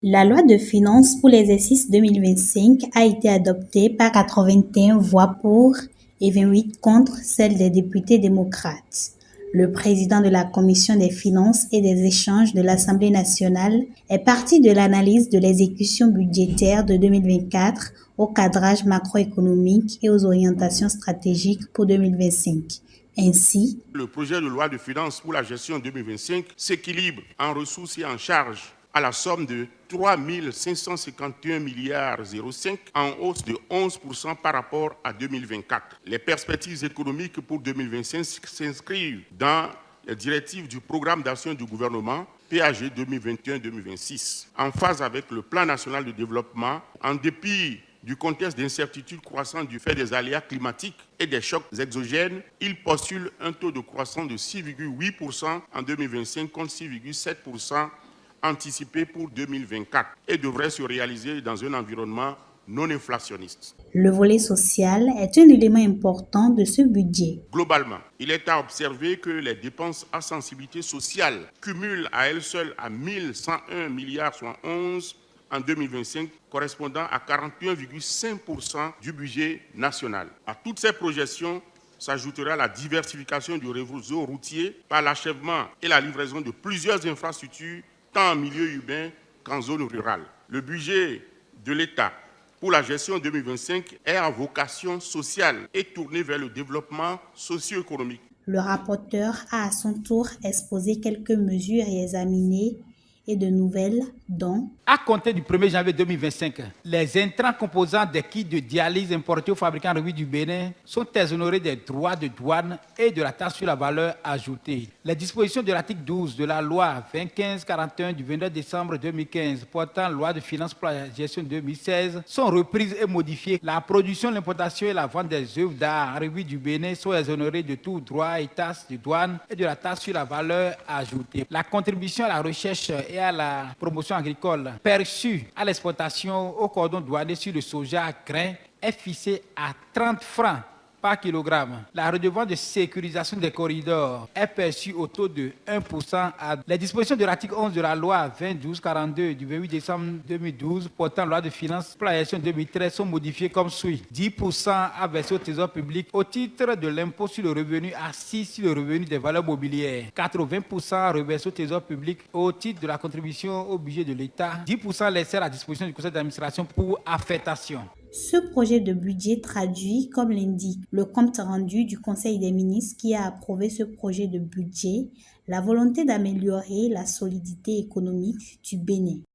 La loi de finances pour l'exercice 2025 a été adoptée par 81 voix pour et 28 contre celles des députés démocrates. Le président de la Commission des finances et des échanges de l'Assemblée nationale est parti de l'analyse de l'exécution budgétaire de 2024 au cadrage macroéconomique et aux orientations stratégiques pour 2025. Ainsi, le projet de loi de finances pour la gestion 2025 s'équilibre en ressources et en charges à la somme de 3 551 milliards 0,5 en hausse de 11% par rapport à 2024. Les perspectives économiques pour 2025 s'inscrivent dans les directives du programme d'action du gouvernement PAG 2021-2026, en phase avec le plan national de développement, en dépit du contexte d'incertitude croissante du fait des aléas climatiques et des chocs exogènes, il postule un taux de croissance de 6,8% en 2025 contre 6,7% anticipé pour 2024 et devrait se réaliser dans un environnement non inflationniste. Le volet social est un élément important de ce budget. Globalement, il est à observer que les dépenses à sensibilité sociale cumulent à elles seules à 1101 milliards, soit 11 en 2025, correspondant à 41,5% du budget national. À toutes ces projections s'ajoutera la diversification du réseau routier par l'achèvement et la livraison de plusieurs infrastructures, tant en milieu urbain qu'en zone rurale. Le budget de l'État pour la gestion 2025 est à vocation sociale et tourné vers le développement socio-économique. Le rapporteur a à son tour exposé quelques mesures examinées et de nouvelles dont à compter du 1er janvier 2025, les intrants composants des kits de dialyse importés aux fabricants en République du Bénin sont exonérés des droits de douane et de la taxe sur la valeur ajoutée. Les dispositions de l'article 12 de la loi 2015-41 du 22 décembre 2015 portant loi de finances pour la gestion 2016 sont reprises et modifiées. La production, l'importation et la vente des œuvres d'art en République du Bénin sont exonérées de tout droit et taxe de douane et de la taxe sur la valeur ajoutée. La contribution à la recherche et à la promotion agricole perçu à l'exportation au cordon douanier sur le soja grain est fixé à 30 francs par kilogramme. La redevance de sécurisation des corridors est perçue au taux de 1%. Les dispositions de l'article 11 de la loi 2012-42 du 28 décembre 2012 portant loi de finances pour la gestion 2013 sont modifiées comme suit. 10% à verser au trésor public au titre de l'impôt sur le revenu assis sur le revenu des valeurs mobilières. 80% reversés au trésor public au titre de la contribution au budget de l'État. 10% laissés à la disposition du conseil d'administration pour affectation. Ce projet de budget traduit, comme l'indique le compte rendu du Conseil des ministres qui a approuvé ce projet de budget, la volonté d'améliorer la solidité économique du Bénin.